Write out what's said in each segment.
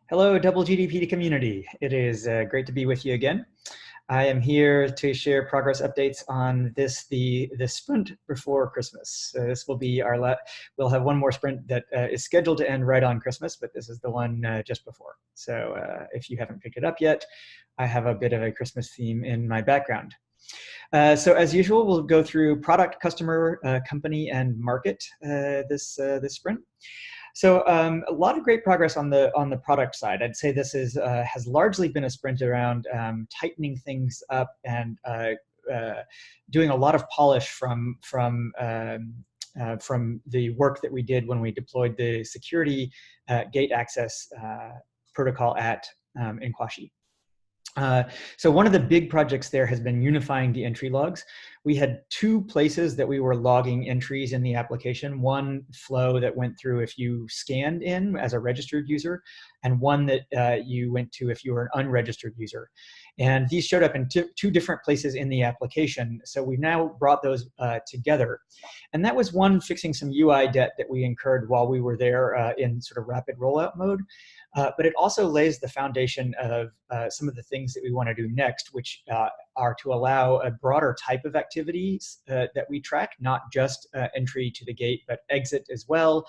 Hello, Double GDP community. It is great to be with you again. I am here to share progress updates on the sprint before Christmas. This will be we'll have one more sprint that is scheduled to end right on Christmas, but this is the one just before. So if you haven't picked it up yet, I have a bit of a Christmas theme in my background. So as usual, we'll go through product, customer, company, and market this sprint. So a lot of great progress on the product side. I'd say this has largely been a sprint around tightening things up and doing a lot of polish from the work that we did when we deployed the security gate access protocol in Kwashi. So one of the big projects there has been unifying the entry logs. We had two places that we were logging entries in the application, one flow that went through if you scanned in as a registered user, and one that you went to if you were an unregistered user. And these showed up in two different places in the application. So we've now brought those together. And that was one, fixing some UI debt that we incurred while we were there in sort of rapid rollout mode. But it also lays the foundation of some of the things that we want to do next, which are to allow a broader type of activities that we track, not just entry to the gate, but exit as well,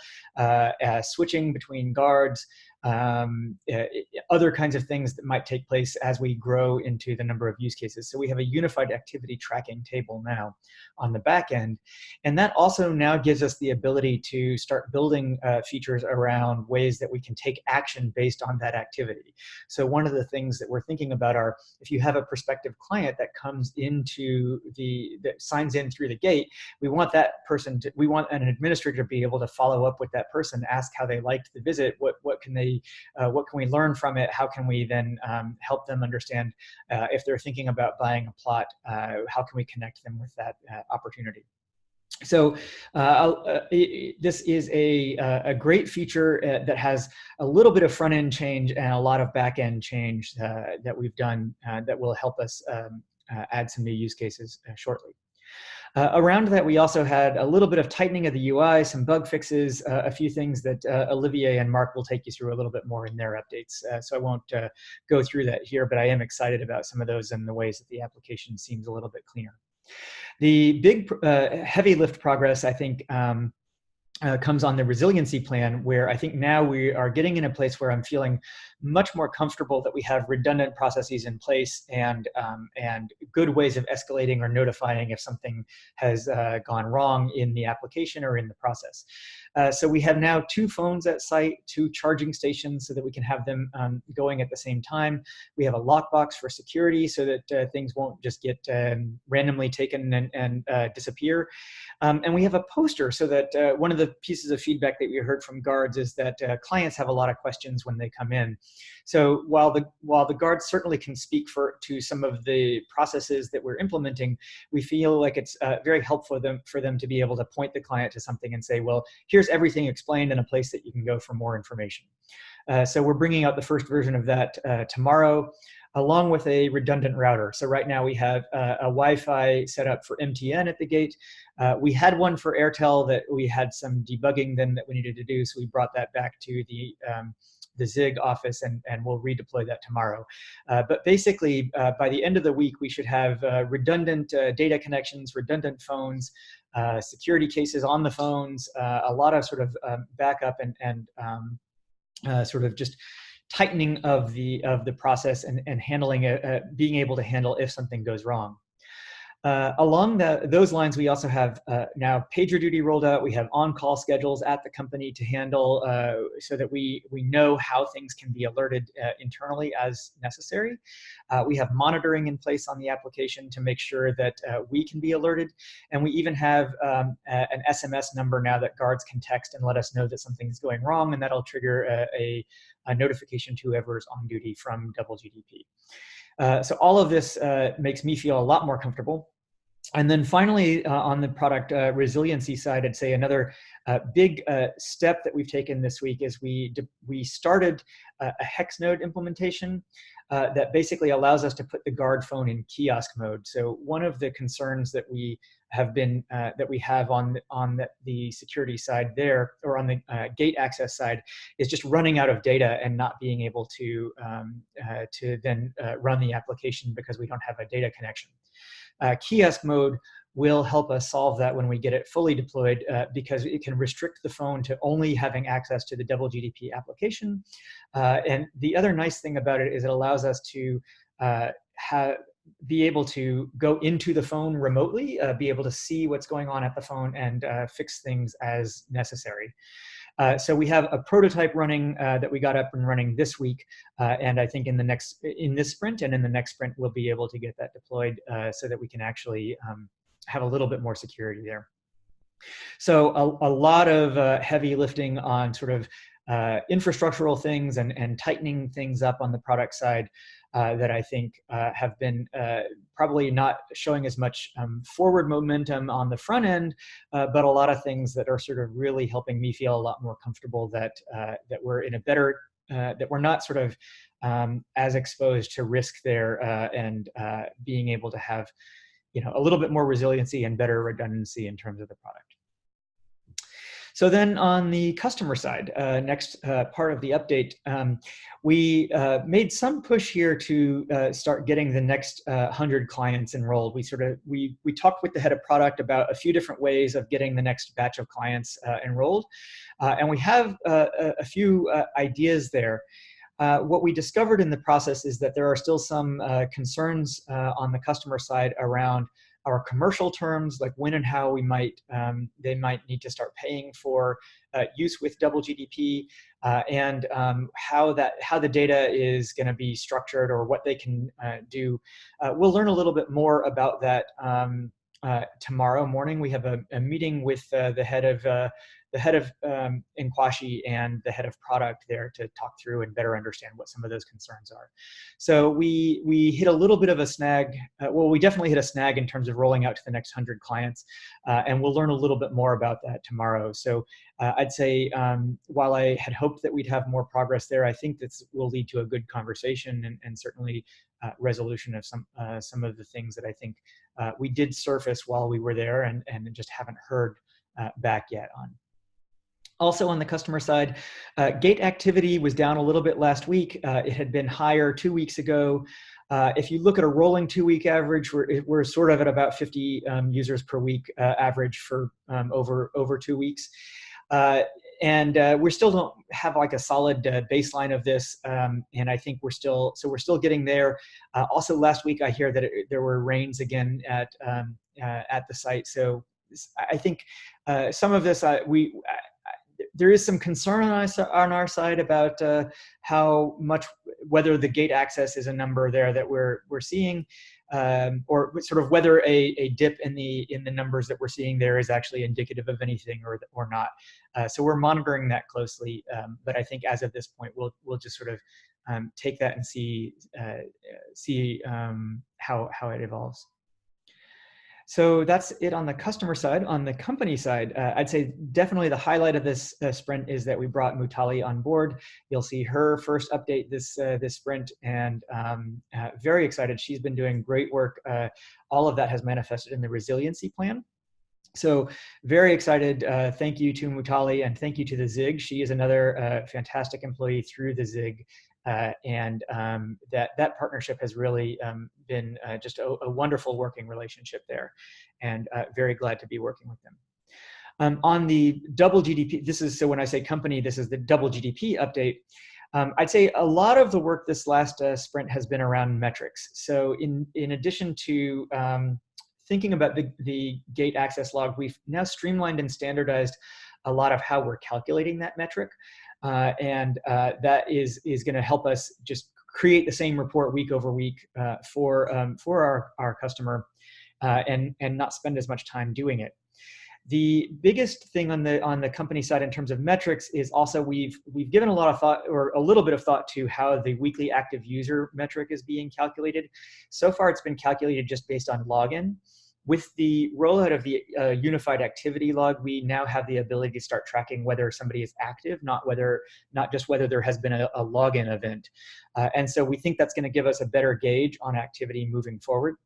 switching between guards, other kinds of things that might take place as we grow into the number of use cases. So we have a unified activity tracking table now on the back end. And that also now gives us the ability to start building features around ways that we can take action based on that activity. So one of the things that we're thinking about are, if you have a prospective client that comes that signs in through the gate, we want an administrator to be able to follow up with that person, ask how they liked the visit, what can we learn from it, how can we then help them understand if they're thinking about buying a plot, how can we connect them with that opportunity. So this is a great feature that has a little bit of front-end change and a lot of back-end change that we've done that will help us add some new use cases shortly. Around that, we also had a little bit of tightening of the UI, some bug fixes, a few things that Olivier and Mark will take you through a little bit more in their updates. So I won't go through that here, but I am excited about some of those and the ways that the application seems a little bit cleaner. The big heavy lift progress, I think, comes on the resiliency plan, where I think now we are getting in a place where I'm feeling much more comfortable that we have redundant processes in place and good ways of escalating or notifying if something has gone wrong in the application or in the process. So we have now 2 phones at site, 2 charging stations so that we can have them going at the same time. We have a lockbox for security so that things won't just get randomly taken and disappear. And we have a poster so that one of the pieces of feedback that we heard from guards is that clients have a lot of questions when they come in. So while the guards certainly can speak to some of the processes that we're implementing, we feel like it's very helpful for them to be able to point the client to something and say, well, here's everything explained in a place that you can go for more information. So we're bringing out the first version of that tomorrow, along with a redundant router. So right now we have a Wi-Fi set up for MTN at the gate. We had one for Airtel that we had some debugging then that we needed to do, so we brought that back to the Zig office and we'll redeploy that tomorrow. But basically, by the end of the week, we should have redundant data connections, redundant phones, security cases on the phones, a lot of sort of backup and sort of just tightening of the process and handling being able to handle if something goes wrong. Along those lines, we also have now pager duty rolled out. We have on-call schedules at the company to handle so that we know how things can be alerted internally as necessary. We have monitoring in place on the application to make sure that we can be alerted. And we even have an SMS number now that guards can text and let us know that something's going wrong, and that'll trigger a notification to whoever's on duty from Double GDP. So all of this makes me feel a lot more comfortable. And then finally, on the product resiliency side, I'd say another big step that we've taken this week is we started a hex node implementation that basically allows us to put the guard phone in kiosk mode. So one of the concerns that we have been that we have on the security side there, or on the gate access side, is just running out of data and not being able to then run the application because we don't have a data connection. Kiosk mode will help us solve that when we get it fully deployed, because it can restrict the phone to only having access to the double GDP application. And the other nice thing about it is it allows us to be able to go into the phone remotely, be able to see what's going on at the phone, and fix things as necessary. So we have a prototype running that we got up and running this week, and I think in this sprint and in the next sprint we'll be able to get that deployed so that we can actually have a little bit more security there. So a lot of heavy lifting on sort of infrastructural things and tightening things up on the product side that I think have been probably not showing as much forward momentum on the front end, but a lot of things that are sort of really helping me feel a lot more comfortable that we're in a better, that we're not sort of as exposed to risk there, and being able to have, a little bit more resiliency and better redundancy in terms of the product. So then on the customer side, next part of the update, we made some push here to start getting the next 100 clients enrolled. We talked with the head of product about a few different ways of getting the next batch of clients enrolled, and we have a few ideas there. What we discovered in the process is that there are still some concerns on the customer side around our commercial terms, like when and how they might need to start paying for use with double GDP, and how the data is going to be structured, or what they can do. We'll learn a little bit more about that tomorrow morning. We have a meeting with the head of Nkwashi and the head of product there to talk through and better understand what some of those concerns are. So we hit a little bit of a snag. Well, we definitely hit a snag in terms of rolling out to the next 100 clients, and we'll learn a little bit more about that tomorrow. So I'd say while I had hoped that we'd have more progress there, I think this will lead to a good conversation and certainly resolution of some of the things that I think we did surface while we were there and just haven't heard back yet on. Also on the customer side, gate activity was down a little bit last week. It had been higher 2 weeks ago. If you look at a rolling 2-week average, we're sort of at about 50 users per week average for over 2 weeks. And we still don't have like a solid baseline of this, and I think we're still getting there. Also last week, I hear that there were rains again at the site. So I think some of this there is some concern on our side about how much, whether the gate access is a number there that we're seeing, or sort of whether a dip in the numbers that we're seeing there is actually indicative of anything or not. So we're monitoring that closely, but I think as of this point, we'll just sort of take that and see how it evolves. So that's it on the customer side. On the company side, I'd say definitely the highlight of this sprint is that we brought Mutale on board. You'll see her first update this sprint, and very excited. She's been doing great work. All of that has manifested in the resiliency plan. So very excited. Thank you to Mutale, and thank you to the ZIG. She is another fantastic employee through the ZIG. And that partnership has really been just a wonderful working relationship there, and very glad to be working with them. On the double GDP, so when I say company, this is the double GDP update. I'd say a lot of the work this last sprint has been around metrics. So in addition to thinking about the gate access log, we've now streamlined and standardized a lot of how we're calculating that metric. And that is going to help us just create the same report week over week for our customer, and not spend as much time doing it. The biggest thing on the company side in terms of metrics is also we've given a lot of thought, or a little bit of thought, to how the weekly active user metric is being calculated. So far, it's been calculated just based on login. With the rollout of the unified activity log, we now have the ability to start tracking whether somebody is active, not just whether there has been a login event. And so we think that's going to give us a better gauge on activity moving forward.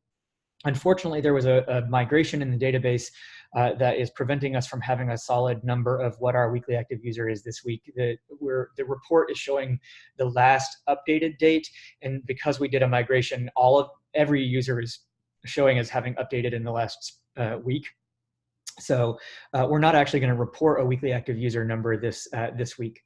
Unfortunately, there was a migration in the database that is preventing us from having a solid number of what our weekly active user is this week. The report is showing the last updated date, and because we did a migration, every user is showing as having updated in the last week. So we're not actually going to report a weekly active user number this week.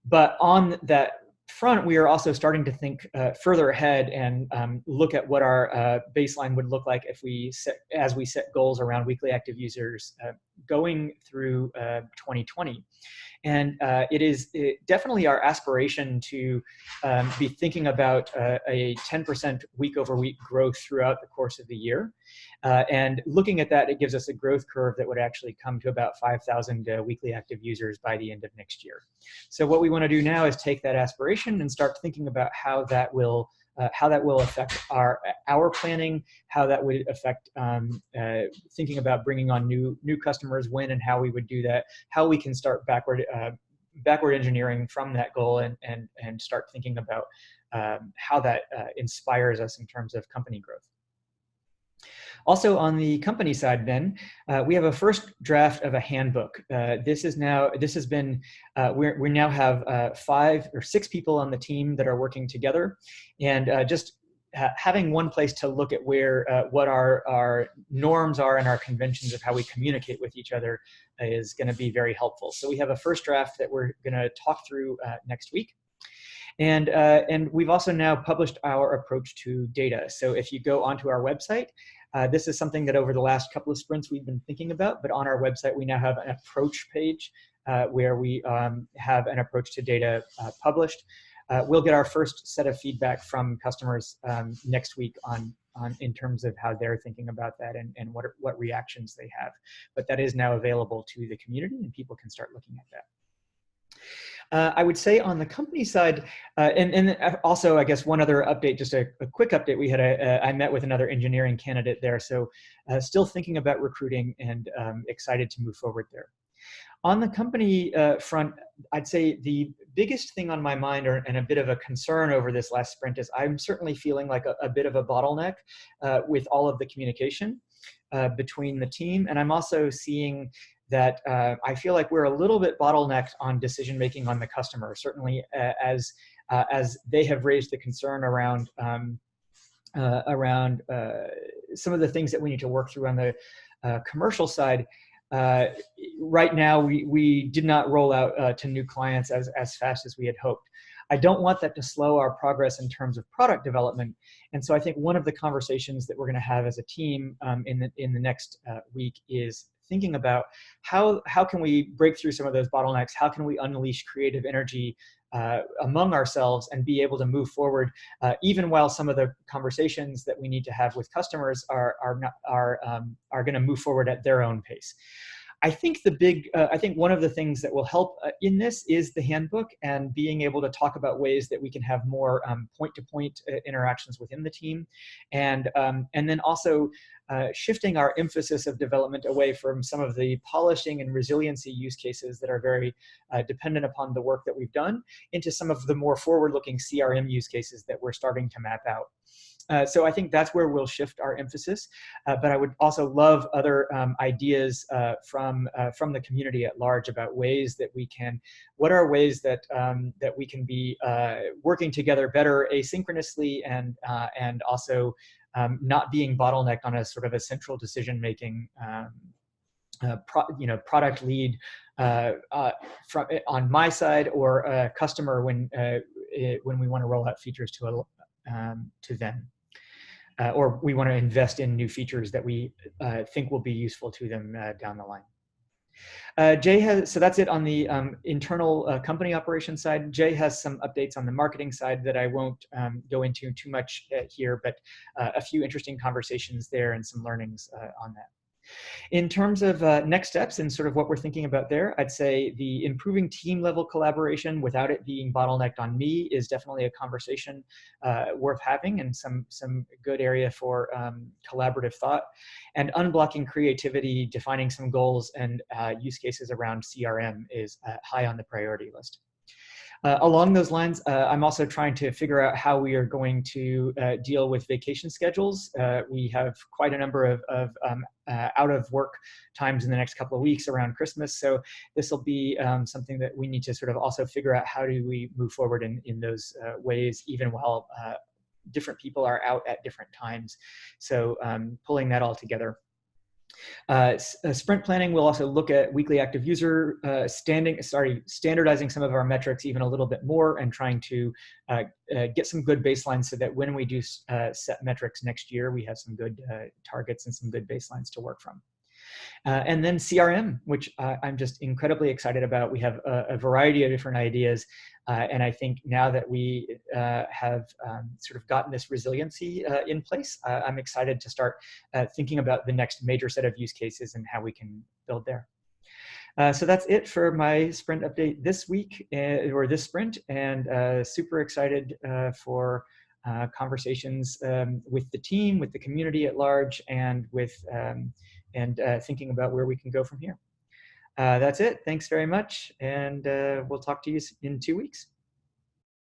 But on that front, we are also starting to think further ahead and look at what our baseline would look like as we set goals around weekly active users going through 2020. And it is definitely our aspiration to be thinking about a 10% week over week growth throughout the course of the year. And looking at that, it gives us a growth curve that would actually come to about 5,000 weekly active users by the end of next year. So what we want to do now is take that aspiration and start thinking about how that will affect our planning, how that would affect thinking about bringing on new customers, when and how we would do that, how we can start backward engineering from that goal and start thinking about how that inspires us in terms of company growth. Also on the company side, then we have a first draft of a handbook. We now have 5 or 6 people on the team that are working together, and just having one place to look at what our norms are and our conventions of how we communicate with each other is going to be very helpful. So we have a first draft that we're going to talk through next week. And we've also now published our approach to data. So if you go onto our website, this is something that over the last couple of sprints we've been thinking about, but on our website we now have an approach page where we have an approach to data published. We'll get our first set of feedback from customers next week in terms of how they're thinking about that and what reactions they have. But that is now available to the community, and people can start looking at that. I would say on the company side, and also I guess one other update, just a quick update. We had I met with another engineering candidate there, so still thinking about recruiting and excited to move forward there. On the company front, I'd say the biggest thing on my mind and a bit of a concern over this last sprint is I'm certainly feeling like a bit of a bottleneck with all of the communication between the team, and I'm also seeing that I feel like we're a little bit bottlenecked on decision making on the customer. Certainly, as they have raised the concern around some of the things that we need to work through on the commercial side. Right now, we did not roll out to new clients as fast as we had hoped. I don't want that to slow our progress in terms of product development, and so I think one of the conversations that we're going to have as a team in the next week is thinking about how can we break through some of those bottlenecks, how can we unleash creative energy among ourselves and be able to move forward, even while some of the conversations that we need to have with customers are going to move forward at their own pace. I think I think one of the things that will help in this is the handbook and being able to talk about ways that we can have more point-to-point interactions within the team, and then also shifting our emphasis of development away from some of the polishing and resiliency use cases that are very dependent upon the work that we've done into some of the more forward-looking CRM use cases that we're starting to map out. So I think that's where we'll shift our emphasis, but I would also love other ideas from the community at large about ways that what are ways that we can be working together better asynchronously and also not being bottlenecked on a sort of a central decision-making product lead on my side, or a customer when we want to roll out features to them. Or we want to invest in new features that we think will be useful to them down the line. So that's it on the internal company operations side. Jay has some updates on the marketing side that I won't go into too much here, but a few interesting conversations there and some learnings on that. In terms of next steps and sort of what we're thinking about there, I'd say the improving team level collaboration without it being bottlenecked on me is definitely a conversation worth having, and some good area for collaborative thought. And unblocking creativity, defining some goals and use cases around CRM is high on the priority list. Along those lines, I'm also trying to figure out how we are going to deal with vacation schedules. We have quite a number of out of work times in the next couple of weeks around Christmas. So this will be something that we need to sort of also figure out, how do we move forward in those ways, even while different people are out at different times. So pulling that all together. Sprint planning will also look at weekly active user, standardizing some of our metrics even a little bit more, and trying to get some good baselines so that when we do set metrics next year, we have some good targets and some good baselines to work from. And then CRM, which I'm just incredibly excited about. We have a variety of different ideas. And I think now that we have sort of gotten this resiliency in place, I'm excited to start thinking about the next major set of use cases and how we can build there. So that's it for my sprint update this week, or this sprint, and super excited for conversations with the team, with the community at large, and with thinking about where we can go from here. That's it. Thanks very much, and we'll talk to you in 2 weeks.